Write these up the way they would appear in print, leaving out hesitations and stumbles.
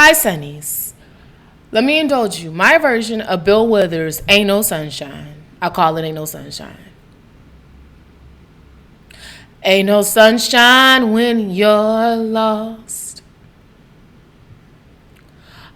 Hi, Sunnies. Let me indulge you. My version of Bill Withers' Ain't No Sunshine. I call it Ain't No Sunshine. Ain't no sunshine when you're lost.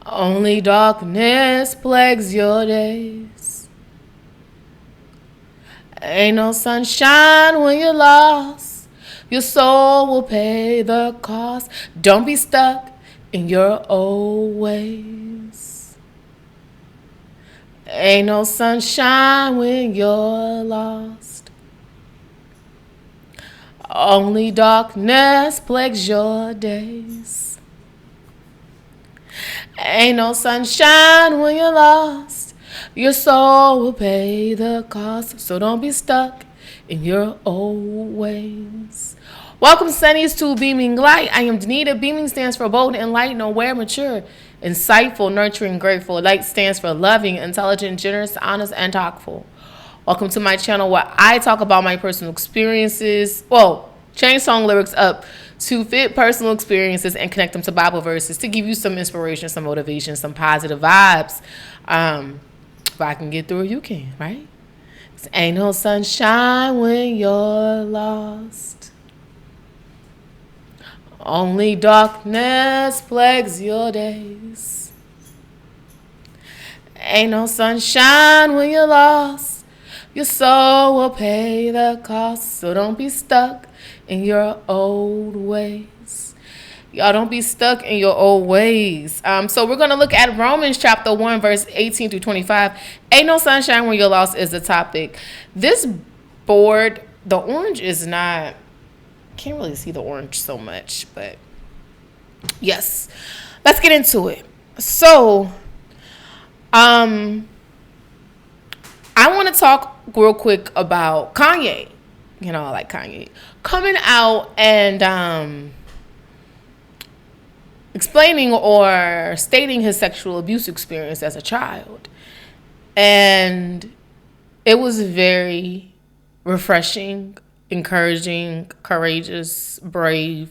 Only darkness plagues your days. Ain't no sunshine when you're lost. Your soul will pay the cost. Don't be stuck in your old ways. Ain't no sunshine when you're lost. Only darkness plagues your days. Ain't no sunshine when you're lost. Your soul will pay the cost. So don't be stuck in your old ways. Welcome, Sunnies, to Beaming Light. I am Danita. Beaming stands for bold, enlightened, aware, mature, insightful, nurturing, grateful. Light stands for loving, intelligent, generous, honest, and thoughtful. Welcome to my channel where I talk about my personal experiences. Change song lyrics up to fit personal experiences and connect them to Bible verses to give you some inspiration, some motivation, some positive vibes. If I can get through, you can, right? 'Cause ain't no sunshine when you're lost. Only darkness plagues your days. Ain't no sunshine when you're lost. Your soul will pay the cost. So don't be stuck in your old ways. Y'all don't be stuck in your old ways. So we're going to look at Romans chapter 1, verse 18 through 25. Ain't no sunshine when you're lost is the topic. This board, the orange is not, can't really see the orange so much, but yes, let's get into it. So, I want to talk real quick about Kanye. You know, I like Kanye coming out and explaining or stating his sexual abuse experience as a child. And it was very refreshing, encouraging, courageous, brave,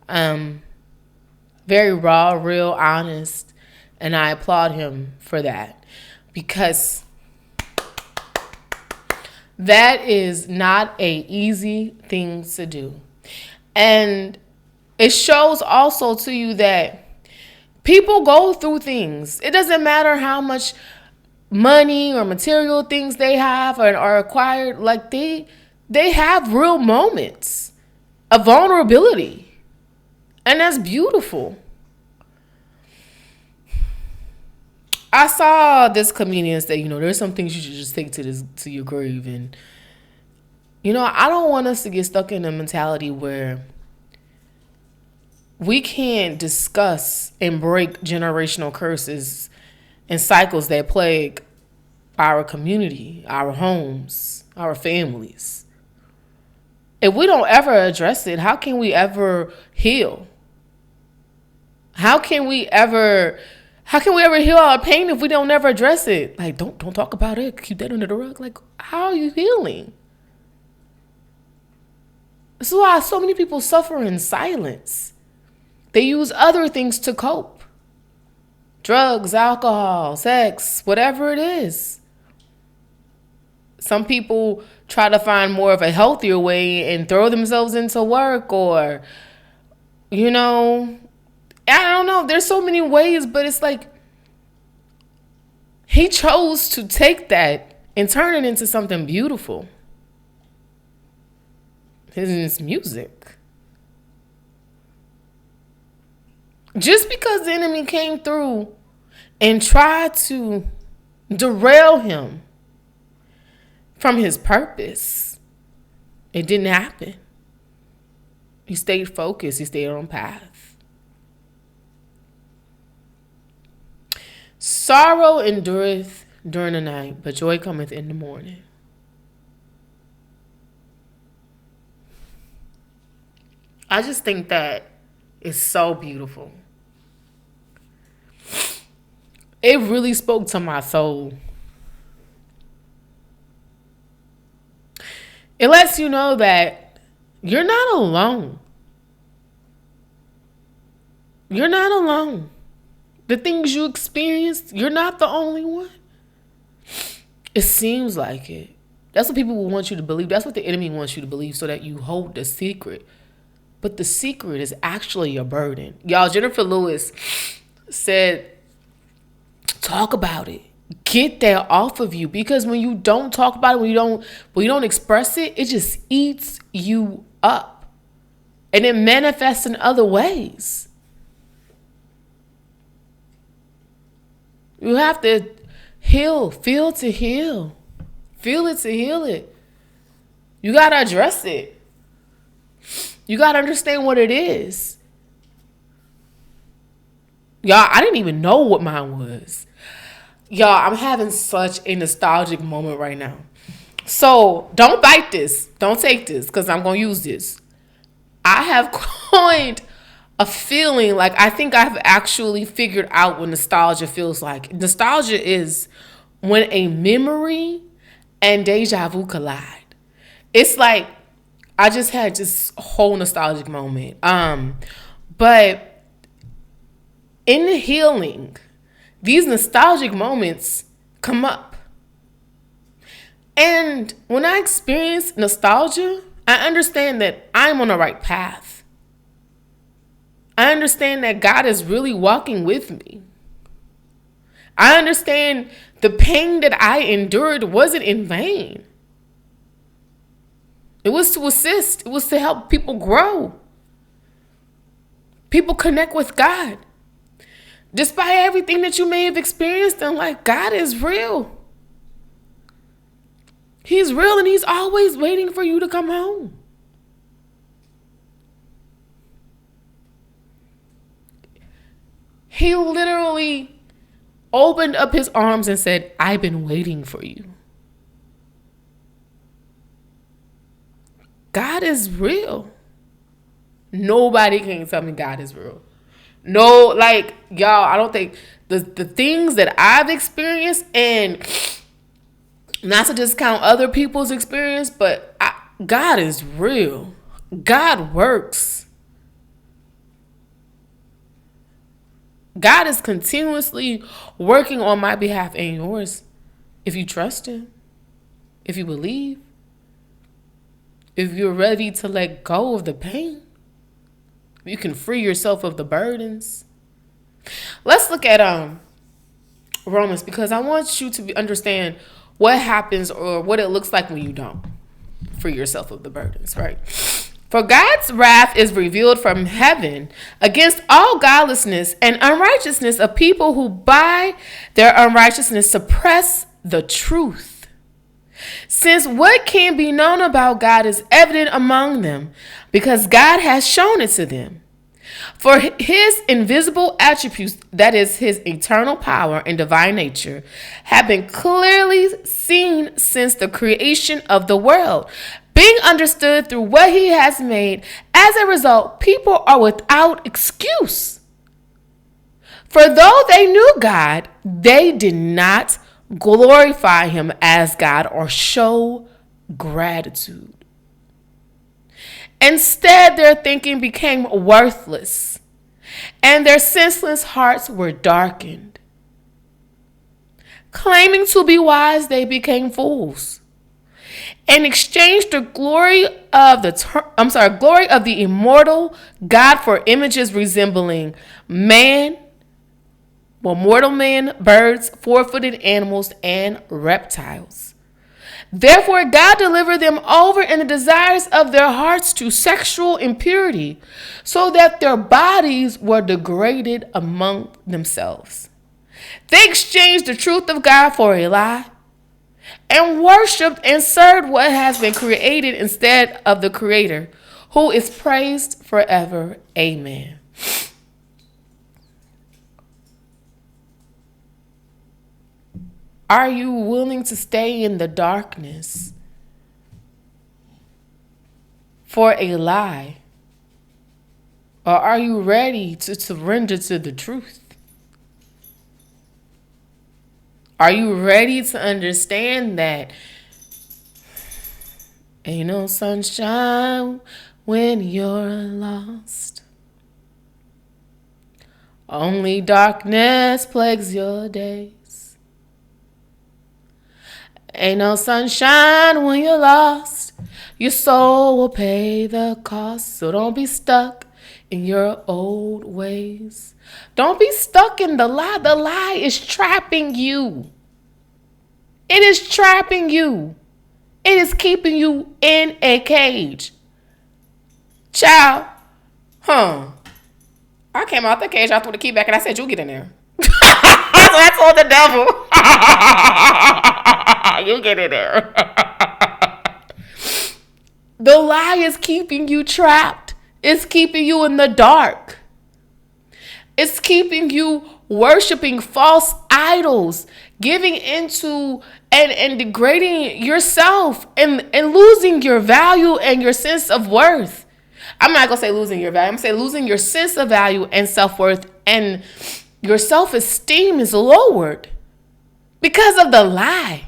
very raw, real, honest. And I applaud him for that, because that is not an easy thing to do. And it shows also to you that people go through things. It doesn't matter how much money or material things they have or are acquired. Like they have real moments of vulnerability. And that's beautiful. I saw this comedian say, there's some things you should just take to your grave. And, I don't want us to get stuck in a mentality where we can't discuss and break generational curses and cycles that plague our community, our homes, our families. If we don't ever address it, how can we ever heal? How can we ever heal our pain if we don't ever address it? Like, don't talk about it. Keep that under the rug. Like, how are you healing? This is why so many people suffer in silence. They use other things to cope. Drugs, alcohol, sex, whatever it is. Some people try to find more of a healthier way and throw themselves into work or, I don't know. There's so many ways, but it's like he chose to take that and turn it into something beautiful. His music. Just because the enemy came through and tried to derail him from his purpose, it didn't happen. He stayed focused. He stayed on path. Sorrow endureth during the night, but joy cometh in the morning. I just think that is so beautiful. It really spoke to my soul. It lets you know that you're not alone. You're not alone. The things you experienced, you're not the only one. It seems like it. That's what people will want you to believe. That's what the enemy wants you to believe, so that you hold the secret. But the secret is actually your burden. Y'all, Jennifer Lewis said, talk about it. Get that off of you. Because when you don't talk about it, when you don't express it, it just eats you up. And it manifests in other ways. You have to heal, feel to heal. Feel it to heal it. You got to address it. You got to understand what it is. Y'all, I didn't even know what mine was. Y'all, I'm having such a nostalgic moment right now. So don't bite this. Don't take this, because I'm going to use this. I have coined a feeling like I think I've actually figured out what nostalgia feels like. Nostalgia is when a memory and deja vu collide. It's like I just had this whole nostalgic moment. But in the healing, these nostalgic moments come up. And when I experience nostalgia, I understand that I'm on the right path. I understand that God is really walking with me. I understand the pain that I endured wasn't in vain. It was to assist. It was to help people grow. People connect with God. Despite everything that you may have experienced in life, God is real. He's real, and he's always waiting for you to come home. He literally opened up his arms and said, I've been waiting for you. God is real. Nobody can tell me God is real. No, like, y'all, I don't think the things that I've experienced, and not to discount other people's experience, but God is real. God works. God is continuously working on my behalf and yours. If you trust him, if you believe, if you're ready to let go of the pain, you can free yourself of the burdens. Let's look at Romans, because I want you to understand what happens or what it looks like when you don't free yourself of the burdens, right? For God's wrath is revealed from heaven against all godlessness and unrighteousness of people who by their unrighteousness suppress the truth. Since what can be known about God is evident among them, because God has shown it to them. For his invisible attributes, that is his eternal power and divine nature, have been clearly seen since the creation of the world, being understood through what he has made. As a result, people are without excuse. For though they knew God, they did not glorify him as God or show gratitude. Instead, their thinking became worthless, and their senseless hearts were darkened. Claiming to be wise, they became fools, and exchanged the glory of the immortal God for images resembling mortal man, birds, four-footed animals, and reptiles. Therefore, God delivered them over in the desires of their hearts to sexual impurity, so that their bodies were degraded among themselves. They exchanged the truth of God for a lie, and worshipped and served what has been created instead of the Creator, who is praised forever. Amen. Are you willing to stay in the darkness for a lie? Or are you ready to surrender to the truth? Are you ready to understand that ain't no sunshine when you're lost? Only darkness plagues your days. Ain't no sunshine when you're lost. Your soul will pay the cost. So don't be stuck in your old ways. Don't be stuck in the lie. The lie is trapping you. It is trapping you. It is keeping you in a cage. Child, I came out the cage, I threw the key back, and I said, you get in there. So I told the devil, you get in there. The lie is keeping you trapped. It's keeping you in the dark. It's keeping you worshiping false idols, giving into and degrading yourself and losing your value and your sense of worth. I'm not going to say losing your value. I'm going to say losing your sense of value and self-worth, and your self-esteem is lowered because of the lie.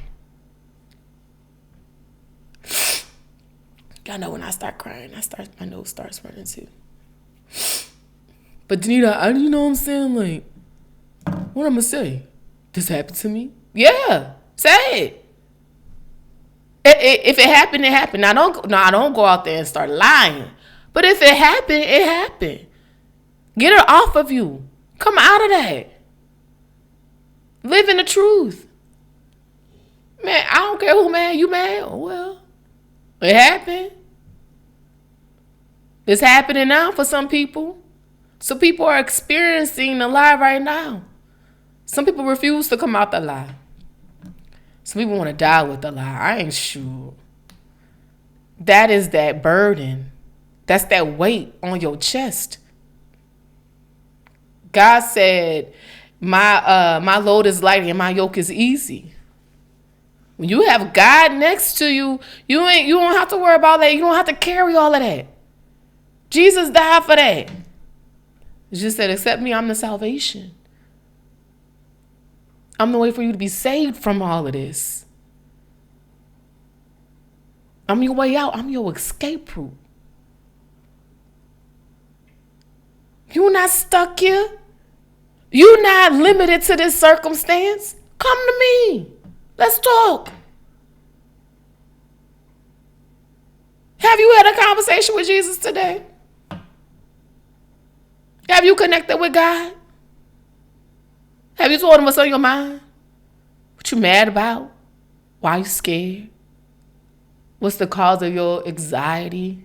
Y'all know when I start crying, my nose starts running too. But Danita, you know what I'm saying? Like, what I'm going to say? This happened to me? Yeah, say it. If it happened, it happened. Now don't go out there and start lying. But if it happened, it happened. Get it off of you. Come out of that. Live in the truth. Man, I don't care who mad. You mad? Oh, well, it happened. It's happening now for some people. Some people are experiencing the lie right now. Some people refuse to come out the lie. Some people want to die with the lie. I ain't sure. That is that burden. That's that weight on your chest. God said, my load is light and my yoke is easy. When you have God next to you, you don't have to worry about that. You don't have to carry all of that. Jesus died for that. He just said, accept me, I'm the salvation. I'm the way for you to be saved from all of this. I'm your way out. I'm your escape route. You're not stuck here. You're not limited to this circumstance. Come to me. Let's talk. Have you had a conversation with Jesus today? Have you connected with God? Have you told him what's on your mind? What you mad about? Why you scared? What's the cause of your anxiety?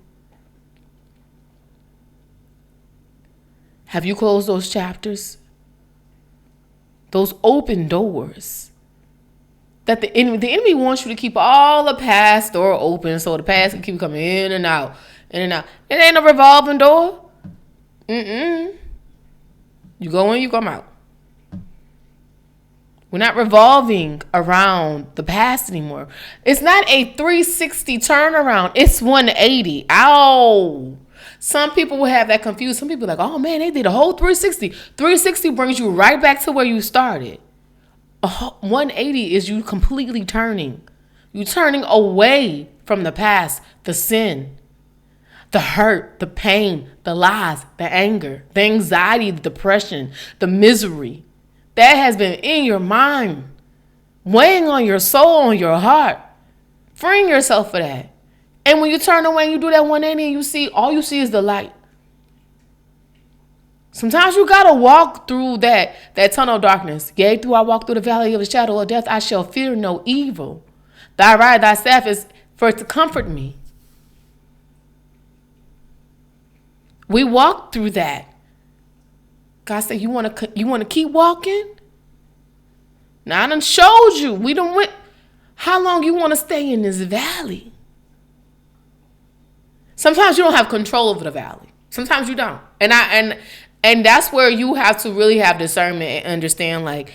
Have you closed those chapters? Those open doors that the enemy wants you to keep all the past door open so the past can keep coming in and out, in and out. It ain't a revolving door. You go in, you come out. We're not revolving around the past anymore. It's not a 360 turnaround. It's 180. Ow. Some people will have that confused. Some people are like, oh man, they did a whole 360. 360 brings you right back to where you started. 180 is you completely turning. You turning away from the past, the sin, the hurt, the pain, the lies, the anger, the anxiety, the depression, the misery that has been in your mind, weighing on your soul, on your heart. Freeing yourself for that. And when you turn away and you do that 180 and all you see is the light. Sometimes you gotta walk through that tunnel of darkness. Yea, though I walk through the valley of the shadow of death, I shall fear no evil. Thy rod, thy staff is for it to comfort me. We walk through that. God said, you want to keep walking? Now I done showed you. We done went. How long you want to stay in this valley? Sometimes you don't have control over the valley. Sometimes you don't. And that's where you have to really have discernment and understand, like,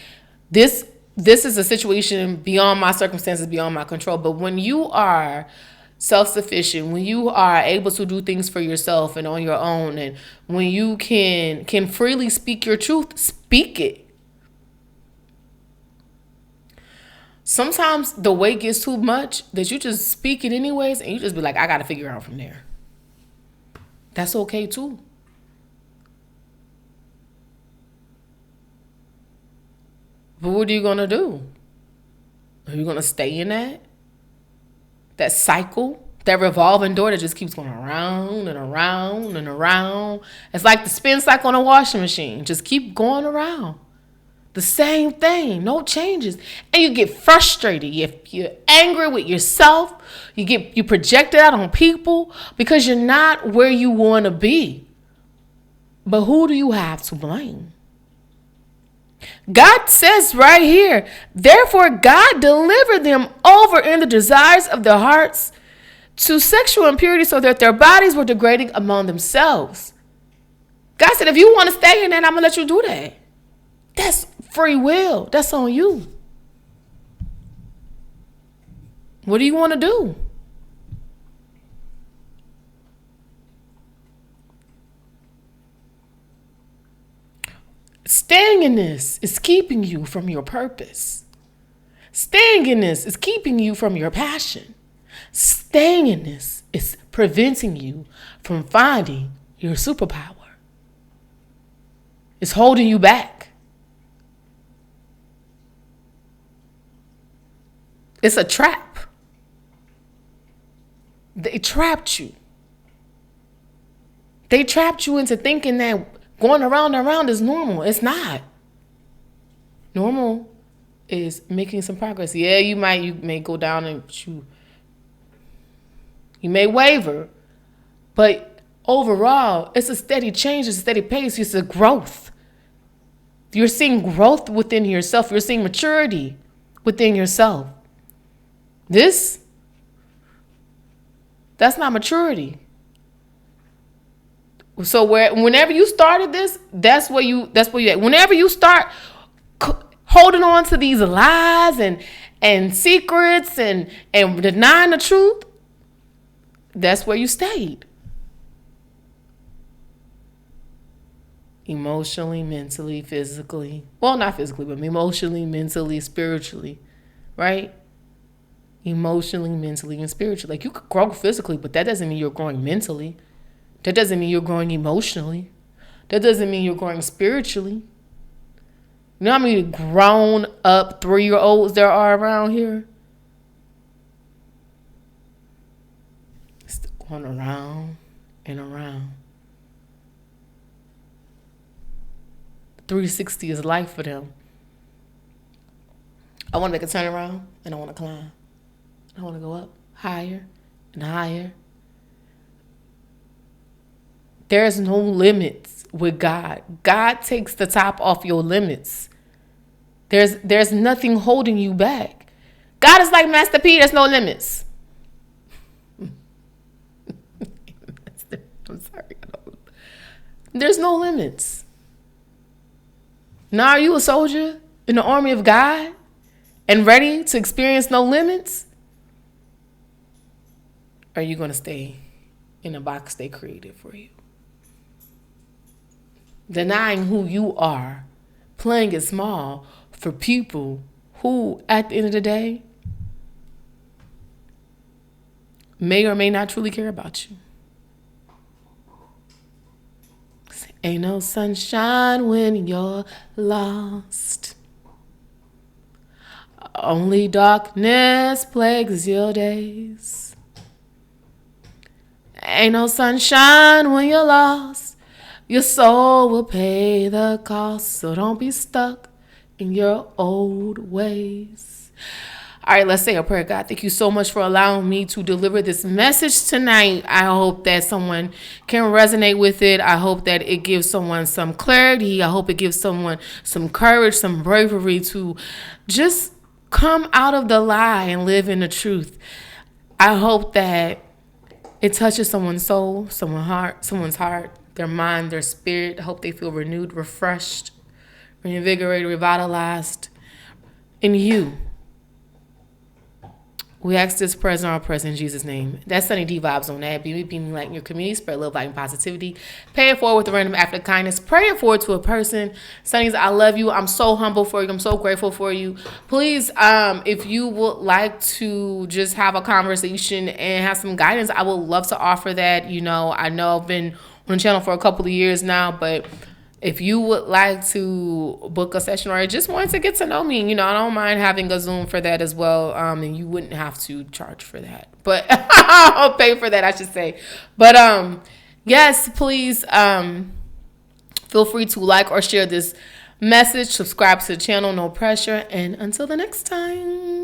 this is a situation beyond my circumstances, beyond my control. But when you are self-sufficient, when you are able to do things for yourself and on your own, and when you can freely speak your truth, speak it. Sometimes the weight gets too much that you just speak it anyways, and you just be like, I got to figure out from there. That's okay too. But what are you going to do? Are you going to stay in that cycle, that revolving door that just keeps going around and around and around? It's like the spin cycle on a washing machine. Just keep going around. The same thing, no changes. And you get frustrated. You're angry with yourself. You project it out on people because you're not where you want to be. But who do you have to blame? God says right here, therefore God delivered them over in the desires of their hearts to sexual impurity so that their bodies were degrading among themselves. God said, if you want to stay in that, I'm going to let you do that. That's free will. That's on you. What do you want to do? Staying in this is keeping you from your purpose. Staying in this is keeping you from your passion. Staying in this is preventing you from finding your superpower. It's holding you back. It's a trap. They trapped you. They trapped you into thinking that going around and around is normal. It's not. Normal is making some progress. Yeah, you may go down and you may waver, but overall, it's a steady change, it's a steady pace, it's a growth. You're seeing growth within yourself. You're seeing maturity within yourself. That's not maturity. So whenever you started this, that's where you at. Whenever you start holding on to these lies and secrets and denying the truth, that's where you stayed. Emotionally, mentally, physically. Well, not physically, but emotionally, mentally, spiritually, right? Emotionally, mentally, and spiritually. Like, you could grow physically, but that doesn't mean you're growing mentally. That doesn't mean you're growing emotionally. That doesn't mean you're growing spiritually. You know how many grown up 3-year-olds there are around here? It's going around and around. 360 is life for them. I want to make a turnaround and I want to climb. I want to go up higher and higher. There's no limits with God. God takes the top off your limits. There's nothing holding you back. God is like Master P. There's no limits. I'm sorry. There's no limits. Now, are you a soldier in the army of God and ready to experience no limits? Or are you going to stay in a box they created for you? Denying who you are, playing it small for people who, at the end of the day, may or may not truly care about you. Ain't no sunshine when you're lost. Only darkness plagues your days. Ain't no sunshine when you're lost. Your soul will pay the cost, so don't be stuck in your old ways. All right, let's say a prayer. God, thank you so much for allowing me to deliver this message tonight. I hope that someone can resonate with it. I hope that it gives someone some clarity. I hope it gives someone some courage, some bravery to just come out of the lie and live in the truth. I hope that it touches someone's soul, someone's heart, their mind, their spirit. I hope they feel renewed, refreshed, reinvigorated, revitalized in you. We ask this prayer in our presence in Jesus' name. That's Sunny D Vibes on that. Be me light in your community. Spread love, light, and positivity. Pay it forward with a random act of kindness. Pray it forward to a person. Sunnies, I love you. I'm so humble for you. I'm so grateful for you. Please, if you would like to just have a conversation and have some guidance, I would love to offer that. You know, I know I've been on the channel for a couple of years now, but If you would like to book a session or just want to get to know me, I don't mind having a Zoom for that as well. And you wouldn't have to charge for that, but I'll pay for that, I should say. But yes, please feel free to like or share this message. Subscribe to the channel, no pressure. And until the next time.